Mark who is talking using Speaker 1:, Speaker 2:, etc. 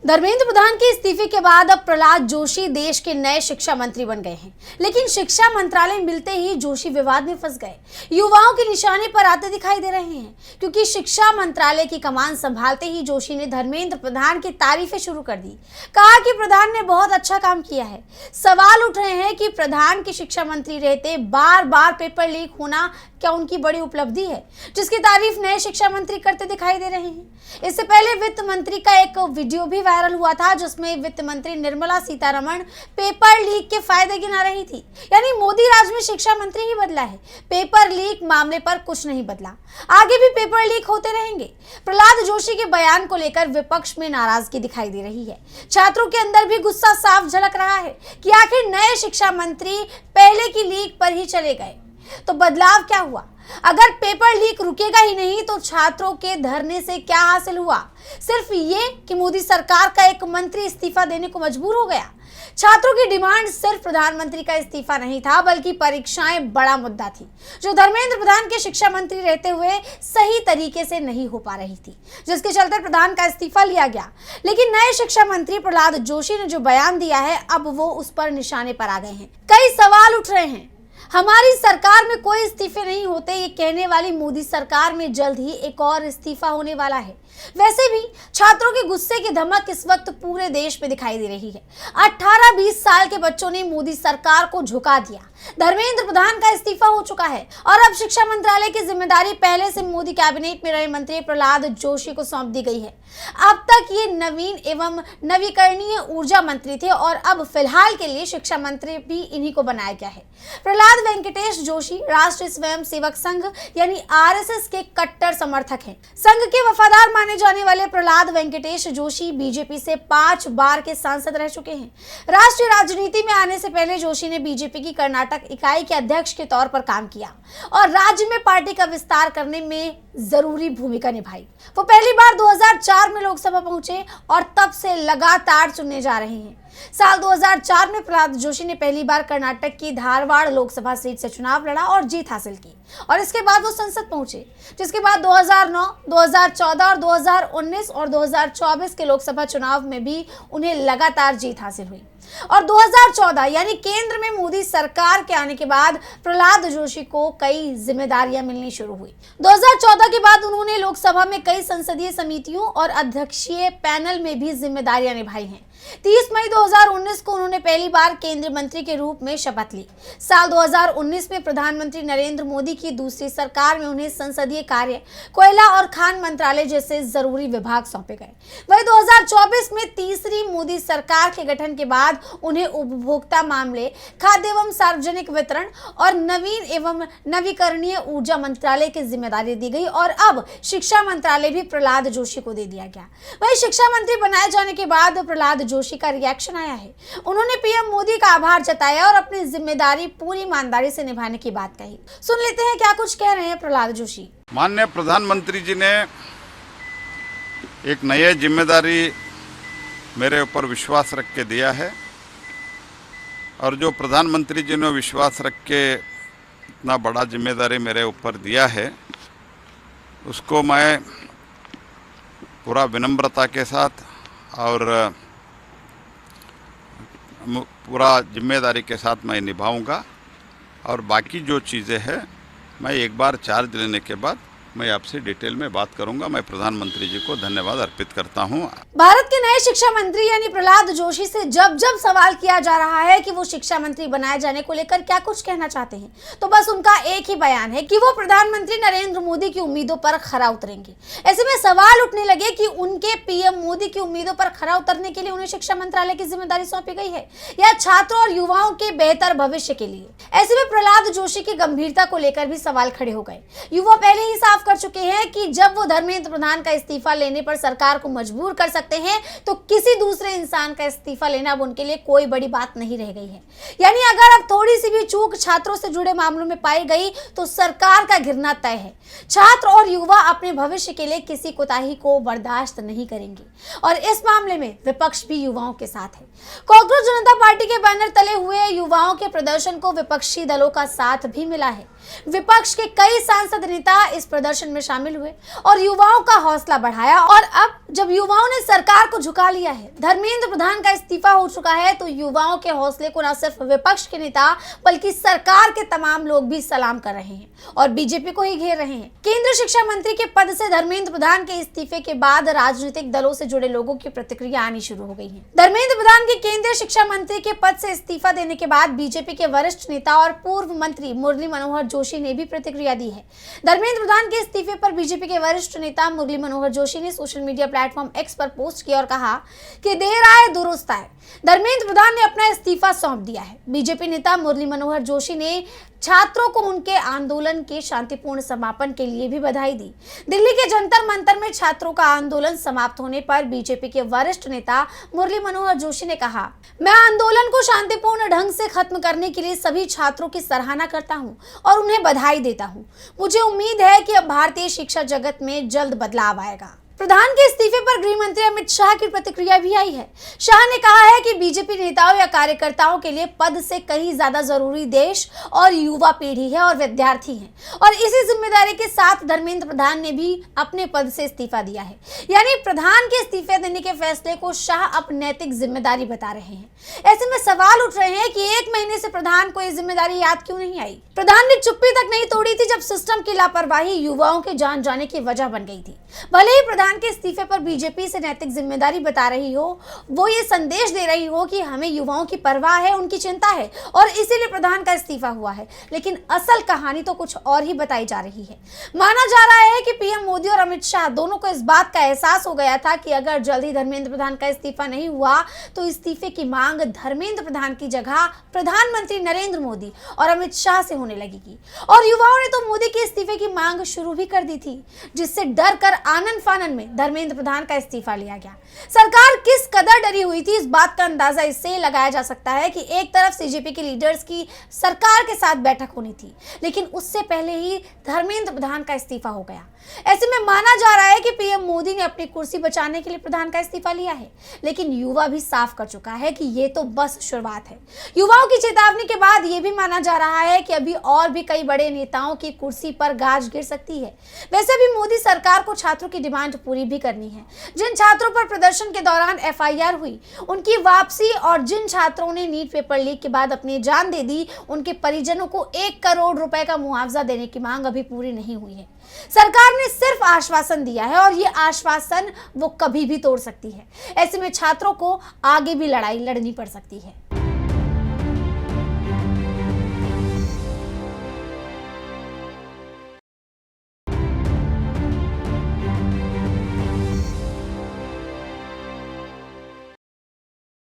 Speaker 1: धर्मेंद्र प्रधान के इस्तीफे के बाद अब प्रहलाद जोशी देश के नए शिक्षा मंत्री बन गए हैं, लेकिन शिक्षा मंत्रालय मिलते ही जोशी विवाद में फंस गए। युवाओं के निशाने पर आते दिखाई दे रहे हैं, क्योंकि शिक्षा मंत्रालय की कमान संभालते ही जोशी ने धर्मेंद्र प्रधान की तारीफें शुरू कर दी। कहा कि प्रधान ने बहुत अच्छा काम किया है। सवाल उठ रहे हैं कि प्रधान के शिक्षा मंत्री रहते बार बार पेपर लीक होना क्या उनकी बड़ी उपलब्धि है, जिसकी तारीफ नए शिक्षा मंत्री करते दिखाई दे रहे हैं। इससे पहले वित्त मंत्री का एक वीडियो भी वायरल हुआ था, जिसमें वित्त मंत्री निर्मला सीतारमण पेपर लीक के फायदे गिना रही थी। यानी मोदी राज में शिक्षा मंत्री ही बदला है, पेपर लीक मामले पर कुछ नहीं बदला। आगे भी पेपर लीक होते रहेंगे। प्रहलाद जोशी के बयान को लेकर विपक्ष में नाराजगी दिखाई दे रही है। छात्रों के अंदर भी गुस्सा साफ झलक रहा है कि आखिर नए शिक्षा मंत्री पहले की लीक पर ही चले गए तो बदलाव क्या हुआ। अगर पेपर लीक रुकेगा ही नहीं तो छात्रों के धरने से क्या हासिल हुआ? सिर्फ ये कि मोदी सरकार का एक मंत्री इस्तीफा देने को मजबूर हो गया। छात्रों की डिमांड सिर्फ प्रधानमंत्री का इस्तीफा नहीं था, बल्कि परीक्षाएं बड़ा मुद्दा थी, जो धर्मेंद्र प्रधान के शिक्षा मंत्री रहते हुए सही तरीके से नहीं हो पा रही थी, जिसके चलते प्रधान का इस्तीफा लिया गया। लेकिन नए शिक्षा मंत्री प्रहलाद जोशी ने जो बयान दिया है, अब वो उस पर निशाने पर आ गए हैं। कई सवाल उठ रहे हैं। हमारी सरकार में कोई इस्तीफे नहीं होते, ये कहने वाली मोदी सरकार में जल्द ही एक और इस्तीफा होने वाला है। वैसे भी छात्रों के गुस्से की धमक इस वक्त पूरे देश में दिखाई दे रही है। 18-20 साल के बच्चों ने मोदी सरकार को झुका दिया। धर्मेंद्र प्रधान का इस्तीफा हो चुका है और अब शिक्षा मंत्रालय की जिम्मेदारी पहले से मोदी कैबिनेट में रहे मंत्री प्रहलाद जोशी को सौंप दी गई है। अब तक ये नवीन एवं नवीकरणीय ऊर्जा मंत्री थे और अब फिलहाल के लिए शिक्षा मंत्री भी इन्हीं को बनाया गया है। प्रहलाद वेंकटेश जोशी राष्ट्रीय स्वयं सेवक संघ यानी RSS के कट्टर समर्थक हैं। संघ के वफादार माने जाने वाले प्रहलाद वेंकटेश जोशी बीजेपी से 5 बार के सांसद रह चुके हैं। राष्ट्रीय राजनीति में आने से पहले जोशी ने बीजेपी की कर्नाटक इकाई के अध्यक्ष के तौर पर काम किया और राज्य में पार्टी का विस्तार करने में जरूरी भूमिका निभाई। वो पहली बार 2004 में लोकसभा पहुंचे और तब से लगातार चुने जा रहे हैं। साल 2004 में प्रहलाद जोशी ने पहली बार कर्नाटक की धारवाड़ लोकसभा सीट से चुनाव लड़ा और जीत हासिल की और इसके बाद वो संसद पहुंचे, जिसके बाद 2009, 2014 और 2019 और 2024 के लोकसभा चुनाव में भी उन्हें लगातार जीत हासिल हुई। और 2014 यानी केंद्र में मोदी सरकार के आने के बाद प्रहलाद जोशी को कई जिम्मेदारियां मिलनी शुरू हुई। 2014 के बाद उन्होंने लोकसभा में कई संसदीय समितियों और अध्यक्षीय पैनल में भी जिम्मेदारियां निभाई हैं। 30 मई 2019 को उन्होंने पहली बार केंद्रीय मंत्री के रूप में शपथ ली। साल 2019 में प्रधानमंत्री नरेंद्र मोदी की दूसरी सरकार में उन्हें संसदीय कार्य, कोयला और खान मंत्रालय जैसे जरूरी विभाग सौंपे गए। वही 2024 में तीसरी मोदी सरकार के गठन के बाद उन्हें उपभोक्ता मामले, खाद्य एवं सार्वजनिक वितरण और नवीन एवं नवीकरणीय ऊर्जा मंत्रालय की जिम्मेदारी दी गई और अब शिक्षा मंत्रालय भी प्रहलाद जोशी को दे दिया गया। वही शिक्षा मंत्री बनाए जाने के बाद प्रहलाद जोशी का रिएक्शन आया है। उन्होंने पीएम मोदी का आभार जताया और अपनी जिम्मेदारी पूरी ईमानदारी से निभाने की बात कही। सुन लेते हैं क्या कुछ कह रहे हैं प्रहलाद जोशी।
Speaker 2: माननीय प्रधानमंत्री जी ने एक नई जिम्मेदारी मेरे ऊपर विश्वास रख के दिया है और जो प्रधानमंत्री जी ने विश्वास रख के इतना बड़ा जिम्मेदारी मेरे ऊपर दिया है, उसको मैं पूरा विनम्रता के साथ और पूरा जिम्मेदारी के साथ मैं निभाऊंगा और बाकी जो चीज़ें हैं मैं एक बार चार्ज लेने के बाद मैं आपसे डिटेल में बात करूंगा। मैं प्रधानमंत्री जी को धन्यवाद अर्पित करता हूं।
Speaker 1: भारत के नए शिक्षा मंत्री यानी प्रहलाद जोशी से जब जब सवाल किया जा रहा है कि वो शिक्षा मंत्री बनाए जाने को लेकर क्या कुछ कहना चाहते हैं, तो बस उनका एक ही बयान है कि वो प्रधानमंत्री नरेंद्र मोदी की उम्मीदों पर खरा उतरेंगे। ऐसे में सवाल उठने लगे कि उनके पीएम मोदी की उम्मीदों पर खरा उतरने के लिए उन्हें शिक्षा मंत्रालय की जिम्मेदारी सौंपी गई है या छात्रों और युवाओं के बेहतर भविष्य के लिए। ऐसे में प्रहलाद जोशी की गंभीरता को लेकर भी सवाल खड़े हो गए। युवा पहले ही साफ कर चुके हैं कि जब वो धर्मेंद्र प्रधान का इस्तीफा लेने पर सरकार को मजबूर कर सकते हैं, तो किसी दूसरे इंसान का इस्तीफा लेना अब उनके लिए कोई बड़ी बात नहीं रह गई है। यानी अगर अब थोड़ी सी भी चूक छात्रों से जुड़े मामलों में पाई गई तो सरकार का गिरना तय है। छात्र और युवा अपने भविष्य के लिए किसी कोताही को बर्दाश्त नहीं करेंगे और इस मामले में विपक्ष भी युवाओं के साथ है। कांग्रेस जनता पार्टी के बैनर तले हुए युवाओं के प्रदर्शन को विपक्षी दलों का साथ भी मिला है। विपक्ष के कई सांसद नेता इस प्रदर्शन में शामिल हुए और युवाओं का हौसला बढ़ाया। और अब जब युवाओं ने सरकार को झुका लिया है, धर्मेंद्र प्रधान का इस्तीफा हो चुका है, तो युवाओं के हौसले को न सिर्फ विपक्ष के नेता बल्कि सरकार के तमाम लोग भी सलाम कर रहे हैं और बीजेपी को ही घेर रहे हैं। केंद्रीय शिक्षा मंत्री के पद से धर्मेंद्र प्रधान के इस्तीफे के बाद राजनीतिक दलों से जुड़े लोगों की प्रतिक्रिया आनी शुरू हो गई है। धर्मेंद्र प्रधान के केंद्रीय शिक्षा मंत्री के पद से इस्तीफा देने के बाद बीजेपी के वरिष्ठ नेता और पूर्व मंत्री मुरली मनोहर जोशी ने भी प्रतिक्रिया दी है। धर्मेंद्र प्रधान के इस्तीफे पर बीजेपी के वरिष्ठ नेता मुरली मनोहर जोशी ने सोशल मीडिया प्लेटफॉर्म एक्स पर पोस्ट किया और कहा कि देर आए दुरुस्त आए, धर्मेंद्र प्रधान ने अपना इस्तीफा सौंप दिया है। बीजेपी नेता मुरली मनोहर जोशी ने छात्रों को उनके आंदोलन के शांतिपूर्ण समापन के लिए भी बधाई दी। दिल्ली के जंतर मंतर में छात्रों का आंदोलन समाप्त होने पर बीजेपी के वरिष्ठ नेता मुरली मनोहर जोशी ने कहा, मैं आंदोलन को शांतिपूर्ण ढंग से खत्म करने के लिए सभी छात्रों की सराहना करता हूं और उन्हें बधाई देता हूं। मुझे उम्मीद है कि अब भारतीय शिक्षा जगत में जल्द बदलाव आएगा। प्रधान के इस्तीफे पर गृह मंत्री अमित शाह की प्रतिक्रिया भी आई है। शाह ने कहा है कि बीजेपी नेताओं या कार्यकर्ताओं के लिए पद से कहीं ज्यादा जरूरी देश और युवा पीढ़ी है और विद्यार्थी हैं, और इसी जिम्मेदारी के साथ धर्मेंद्र प्रधान ने भी अपने पद से इस्तीफा दिया है। यानी प्रधान के इस्तीफे देने के फैसले को शाह अब नैतिक जिम्मेदारी बता रहे हैं। ऐसे में सवाल उठ रहे हैं कि 1 महीने से प्रधान को ये जिम्मेदारी याद क्यों नहीं आई। प्रधान ने चुप्पी तक नहीं तोड़ी थी जब सिस्टम की लापरवाही युवाओं के जान जाने की वजह बन गई थी। भले ही प्रधान के इस्तीफे पर बीजेपी से नैतिक जिम्मेदारी बता रही हो, वो ये संदेश दे रही हो कि हमें युवाओं की परवाह है, उनकी चिंता है और इसीलिए प्रधान का इस्तीफा हुआ है, लेकिन असल कहानी तो कुछ और ही बताई जा रही है। माना जा रहा है कि पीएम मोदी और अमित शाह दोनों को इस बात का एहसास हो गया था कि अगर जल्द ही धर्मेंद्र प्रधान का इस्तीफा नहीं हुआ तो इस्तीफे की मांग धर्मेंद्र प्रधान की जगह प्रधानमंत्री नरेंद्र मोदी और अमित शाह से होने लगेगी। और युवाओं ने तो मोदी के इस्तीफे की मांग शुरू भी कर दी थी, जिससे डर कर आनन फानन में धर्मेंद्र प्रधान का इस्तीफा लिया गया। सरकार किस कदर डरी हुई थी, इस बात का अंदाजा इससे लगाया जा सकता है कि एक तरफ सीजेपी के लीडर्स की सरकार के साथ बैठक होनी थी, लेकिन उससे पहले ही धर्मेंद्र प्रधान का इस्तीफा हो गया। ऐसे में माना जा रहा है कि पीएम मोदी ने अपनी कुर्सी बचाने के लिए प्रधान का इस्तीफा लिया है, लेकिन युवा भी साफ कर चुका है कि ये तो बस शुरुआत है। युवाओं की चेतावनी के बाद ये भी माना जा रहा है कि अभी और भी कई बड़े नेताओं की कुर्सी पर गाज गिर सकती है। वैसे भी मोदी सरकार को छात्रों की डिमांड पूरी भी करनी है। जिन छात्रों पर प्रदर्शन के दौरान एफआईआर हुई, उनकी वापसी, और जिन छात्रों ने नीट पेपर लीक के बाद अपनी जान दे दी, उनके परिजनों को 1 करोड़ रुपए का मुआवजा देने की मांग अभी पूरी नहीं हुई है। सरकार ने सिर्फ आश्वासन दिया है और ये आश्वासन वो कभी भी तोड़ सकती है। ऐसे में छात्रों को आगे भी लड़ाई लड़नी पड़ सकती है।